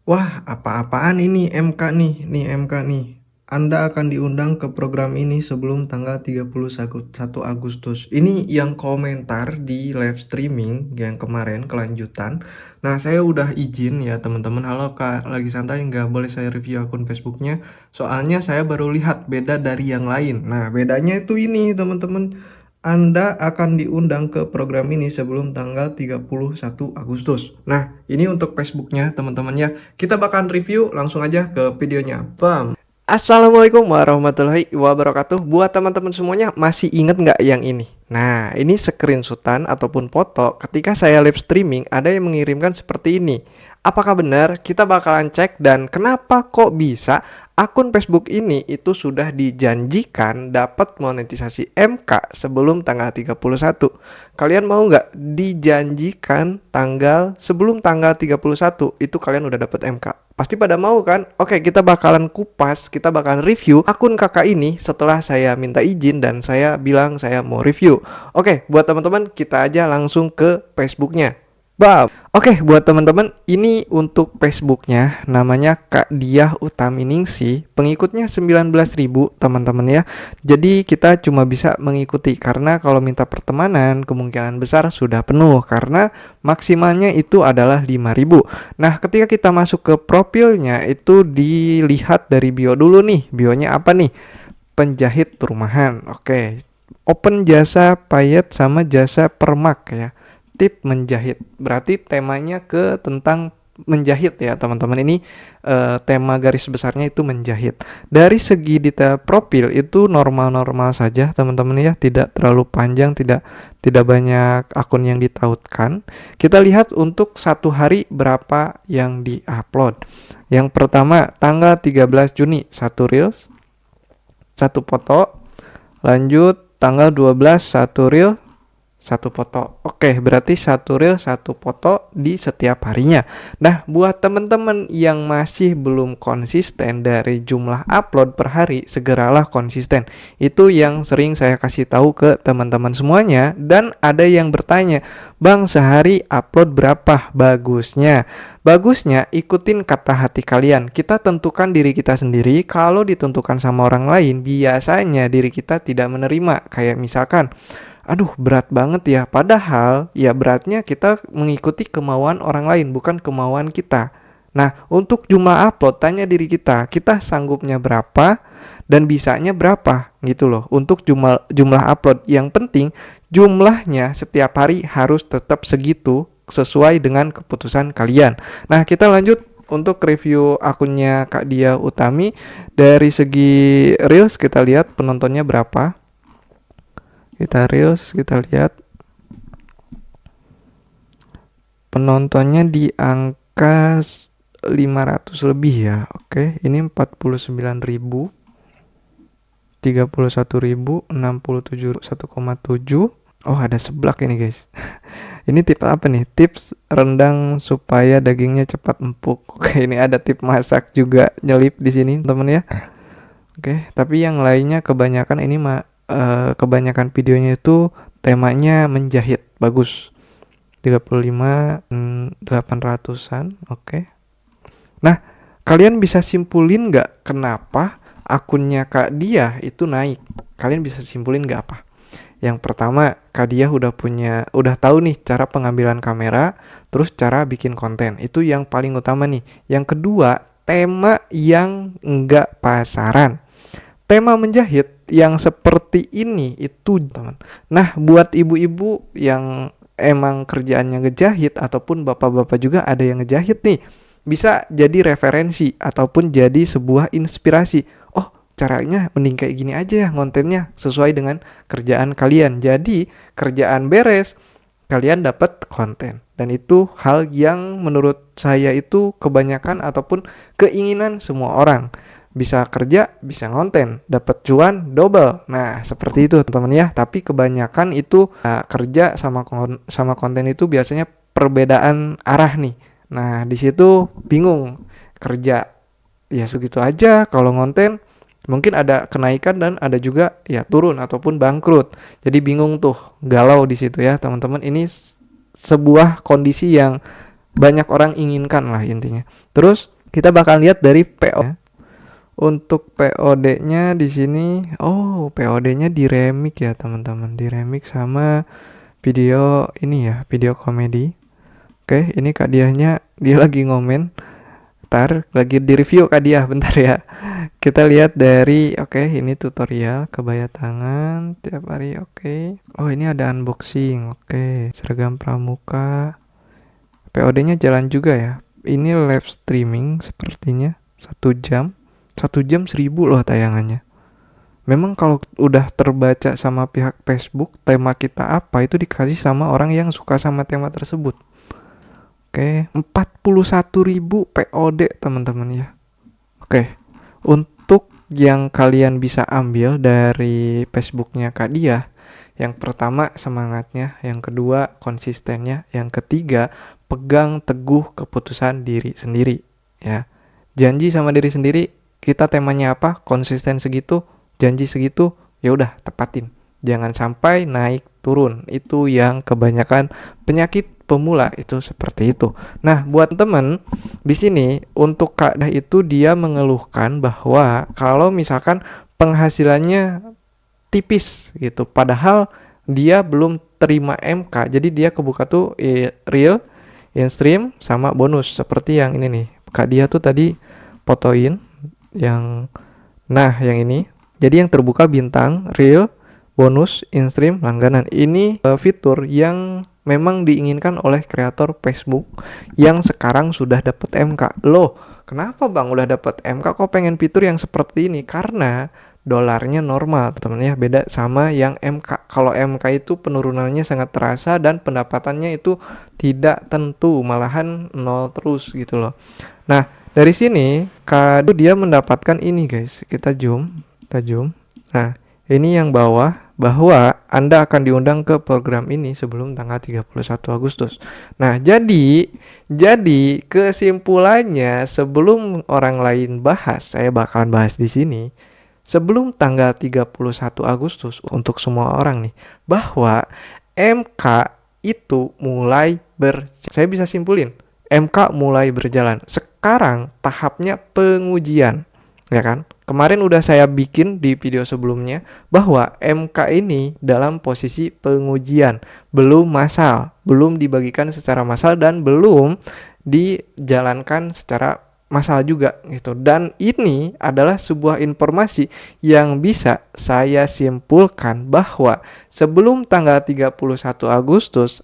Wah, apa-apaan ini MK nih MK nih. Anda akan diundang ke program ini sebelum tanggal 31 Agustus. Ini yang komentar di live streaming yang kemarin kelanjutan. Nah, saya udah izin ya teman-teman. Halo Kak, lagi santai nggak? Boleh saya review akun Facebooknya? Soalnya saya baru lihat beda dari yang lain. Nah, bedanya itu ini teman-teman. Anda akan diundang ke program ini sebelum tanggal 31 Agustus. Nah, ini untuk Facebooknya teman-teman ya. Kita bakal review langsung aja ke videonya. Bam. Assalamualaikum warahmatullahi wabarakatuh. Buat teman-teman semuanya, masih inget nggak yang ini? Nah, ini screenshotan ataupun foto ketika saya live streaming ada yang mengirimkan seperti ini. Apakah benar? Kita bakalan cek dan kenapa kok bisa akun Facebook ini itu sudah dijanjikan dapat monetisasi MK sebelum tanggal 31. Kalian mau nggak dijanjikan sebelum tanggal 31 itu kalian udah dapat MK? Pasti pada mau kan? Oke, kita bakalan kupas, kita bakalan review akun kakak ini setelah saya minta izin dan saya bilang saya mau review. Oke, buat teman-teman kita aja langsung ke Facebooknya. Bam. Oke, buat teman-teman, ini untuk Facebooknya, namanya Kak Diah Utaminingsih, pengikutnya 19.000 teman-teman ya. Jadi kita cuma bisa mengikuti karena kalau minta pertemanan kemungkinan besar sudah penuh karena maksimalnya itu adalah 5.000. Nah, ketika kita masuk ke profilnya itu dilihat dari bio dulu nih. Bionya apa nih? Penjahit rumahan. Oke. Open jasa payet sama jasa permak ya. Tip menjahit. Berarti temanya ke tentang menjahit ya teman-teman. Ini tema garis besarnya itu menjahit. Dari segi detail profil itu normal-normal saja teman-teman ya, tidak terlalu panjang, tidak banyak akun yang ditautkan. Kita lihat untuk satu hari berapa yang diupload. Yang pertama tanggal 13 Juni satu reels, satu foto. Lanjut tanggal 12 satu reel, satu foto. Oke, berarti satu reel satu foto di setiap harinya. Nah, buat teman-teman yang masih belum konsisten dari jumlah upload per hari, segeralah konsisten. Itu yang sering saya kasih tahu ke teman-teman semuanya. Dan ada yang bertanya, Bang, sehari upload berapa? Bagusnya ikutin kata hati kalian. Kita tentukan diri kita sendiri. Kalau ditentukan sama orang lain, biasanya diri kita tidak menerima. Kayak misalkan, aduh berat banget ya. Padahal ya beratnya kita mengikuti kemauan orang lain, bukan kemauan kita. Nah, untuk jumlah upload, tanya diri kita sanggupnya berapa dan bisanya berapa gitu loh. Untuk jumlah upload, yang penting jumlahnya setiap hari harus tetap segitu sesuai dengan keputusan kalian. Nah, kita lanjut untuk review akunnya Kak Dia Utami. Dari segi reels kita lihat penontonnya berapa. Kita reels, kita lihat penontonnya di angka 500 lebih ya. Oke, ini 49.000, 31.000, 67, 1,7. Oh, ada seblak ini guys. Ini tips apa nih? Tips rendang supaya dagingnya cepat empuk. Oke, ini ada tips masak juga nyelip di sini teman ya. Oke, tapi yang lainnya kebanyakan ini kebanyakan videonya itu temanya menjahit. Bagus. 35 800-an. Oke. Nah, kalian bisa simpulin nggak kenapa akunnya Kak Dia itu naik? Kalian bisa simpulin nggak apa? Yang pertama, Kak Dia udah tahu nih cara pengambilan kamera, terus cara bikin konten. Itu yang paling utama nih. Yang kedua, tema yang nggak pasaran. Tema menjahit yang seperti ini itu teman. Nah, buat ibu-ibu yang emang kerjaannya ngejahit ataupun bapak-bapak juga ada yang ngejahit nih, bisa jadi referensi ataupun jadi sebuah inspirasi. Oh, caranya mending kayak gini aja ya kontennya sesuai dengan kerjaan kalian. Jadi, kerjaan beres, kalian dapat konten. Dan itu hal yang menurut saya itu kebanyakan ataupun keinginan semua orang. Bisa kerja, bisa ngonten, dapat cuan double. Nah, seperti itu teman-teman ya. Tapi kebanyakan itu kerja sama konten itu biasanya perbedaan arah nih. Nah, di situ bingung. Kerja ya segitu aja, kalau ngonten mungkin ada kenaikan dan ada juga ya turun ataupun bangkrut. Jadi bingung tuh, galau di situ ya, teman-teman. Ini sebuah kondisi yang banyak orang inginkan lah intinya. Terus Kita bakal lihat dari PO. Untuk POD-nya di sini, oh POD-nya di remix ya teman-teman, di remix sama video ini ya, video komedi. Oke, ini Kak Diahnya, dia lagi ngomen. Ntar lagi di review Kak Diah, bentar ya. Kita lihat dari, oke, ini tutorial kebaya tangan tiap hari, oke. Oh ini ada unboxing, oke. Seragam pramuka. POD-nya jalan juga ya. Ini live streaming sepertinya 1 jam. 1 jam 1.000 loh tayangannya. Memang kalau udah terbaca sama pihak Facebook tema kita apa, itu dikasih sama orang yang suka sama tema tersebut. Oke, 41.000 POD teman-teman ya. Oke, untuk yang kalian bisa ambil dari Facebooknya Kak Diah, yang pertama semangatnya, yang kedua konsistennya, yang ketiga pegang teguh keputusan diri sendiri ya. Janji sama diri sendiri, kita temanya apa, konsisten segitu, janji segitu, ya udah tepatin. Jangan sampai naik turun. Itu yang kebanyakan penyakit pemula itu seperti itu. Nah, buat temen di sini untuk Kak Dah itu dia mengeluhkan bahwa kalau misalkan penghasilannya tipis gitu, padahal dia belum terima MK, jadi dia kebuka tuh real, in-stream sama bonus seperti yang ini nih. Kak dia tuh tadi fotoin yang, nah yang ini. Jadi yang terbuka bintang, real, bonus, in-stream, langganan. Ini fitur yang memang diinginkan oleh kreator Facebook yang sekarang sudah dapat MK. Loh, kenapa Bang udah dapat MK kok pengen fitur yang seperti ini? Karena dolarnya normal, teman ya, beda sama yang MK. Kalau MK itu penurunannya sangat terasa dan pendapatannya itu tidak tentu, malahan nol terus gitu loh. Nah, dari sini Kado dia mendapatkan ini guys. Kita zoom. Nah, ini yang bawah, bahwa Anda akan diundang ke program ini sebelum tanggal 31 Agustus. Nah, jadi kesimpulannya sebelum orang lain bahas, saya bakalan bahas di sini. Sebelum tanggal 31 Agustus untuk semua orang nih, bahwa MK itu mulai saya bisa simpulin, MK mulai berjalan. Sekarang tahapnya pengujian, ya kan? Kemarin udah saya bikin di video sebelumnya bahwa MK ini dalam posisi pengujian, belum massal, belum dibagikan secara massal dan belum dijalankan secara massal juga gitu. Dan ini adalah sebuah informasi yang bisa saya simpulkan bahwa sebelum tanggal 31 Agustus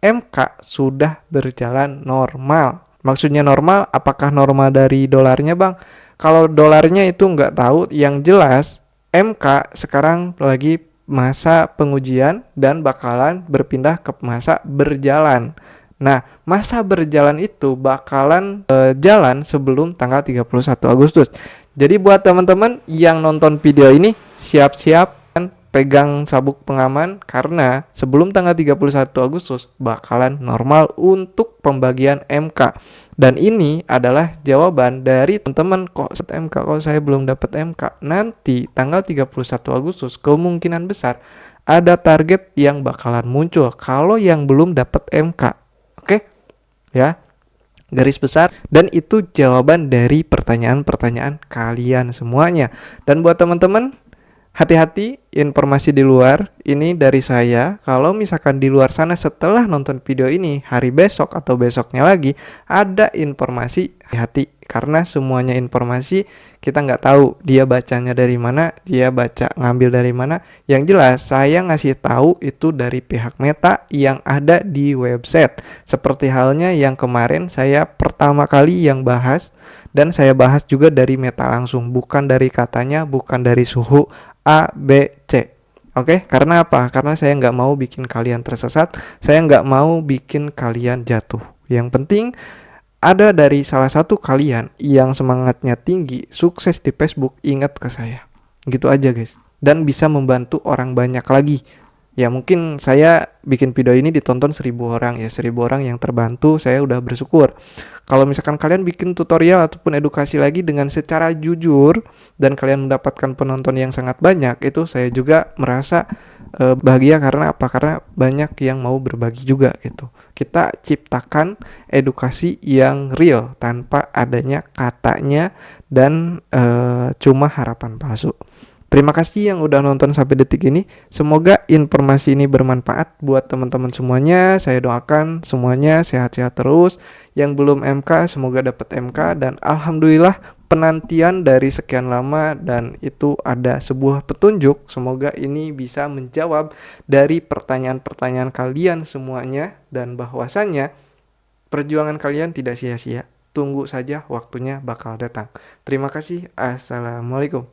MK sudah berjalan normal. Maksudnya normal, apakah normal dari dolarnya Bang? Kalau dolarnya itu nggak tahu, yang jelas MK sekarang lagi masa pengujian dan bakalan berpindah ke masa berjalan. Nah, masa berjalan itu bakalan jalan sebelum tanggal 31 Agustus. Jadi buat teman-teman yang nonton video ini, siap-siap pegang sabuk pengaman karena sebelum tanggal 31 Agustus bakalan normal untuk pembagian MK. Dan ini adalah jawaban dari teman-teman, kok MK, kok saya belum dapat MK. Nanti tanggal 31 Agustus kemungkinan besar ada target yang bakalan muncul kalau yang belum dapat MK. Oke? Ya. Garis besar, dan itu jawaban dari pertanyaan-pertanyaan kalian semuanya. Dan buat teman-teman, hati-hati informasi di luar ini dari saya. Kalau misalkan di luar sana setelah nonton video ini hari besok atau besoknya lagi ada informasi, hati-hati karena semuanya informasi kita nggak tahu dia bacanya dari mana, dia baca ngambil dari mana. Yang jelas saya ngasih tahu itu dari pihak Meta yang ada di website. Seperti halnya yang kemarin saya pertama kali yang bahas, dan saya bahas juga dari Meta langsung, bukan dari katanya, bukan dari suhu A, B, C. Oke, karena apa? Karena saya nggak mau bikin kalian tersesat, saya nggak mau bikin kalian jatuh. Yang penting ada dari salah satu kalian yang semangatnya tinggi, sukses di Facebook, ingat ke saya. Gitu aja guys. Dan bisa membantu orang banyak lagi. Ya mungkin saya bikin video ini ditonton 1.000 orang ya, 1.000 orang yang terbantu, saya udah bersyukur. Kalau misalkan kalian bikin tutorial ataupun edukasi lagi dengan secara jujur dan kalian mendapatkan penonton yang sangat banyak, itu saya juga merasa bahagia. Karena apa? Karena banyak yang mau berbagi juga gitu. Kita ciptakan edukasi yang real tanpa adanya katanya dan cuma harapan palsu. Terima kasih yang udah nonton sampai detik ini. Semoga informasi ini bermanfaat buat teman-teman semuanya. Saya doakan semuanya sehat-sehat terus. Yang belum MK semoga dapat MK, dan alhamdulillah penantian dari sekian lama dan itu ada sebuah petunjuk. Semoga ini bisa menjawab dari pertanyaan-pertanyaan kalian semuanya, dan bahwasannya perjuangan kalian tidak sia-sia. Tunggu saja, waktunya bakal datang. Terima kasih. Assalamualaikum.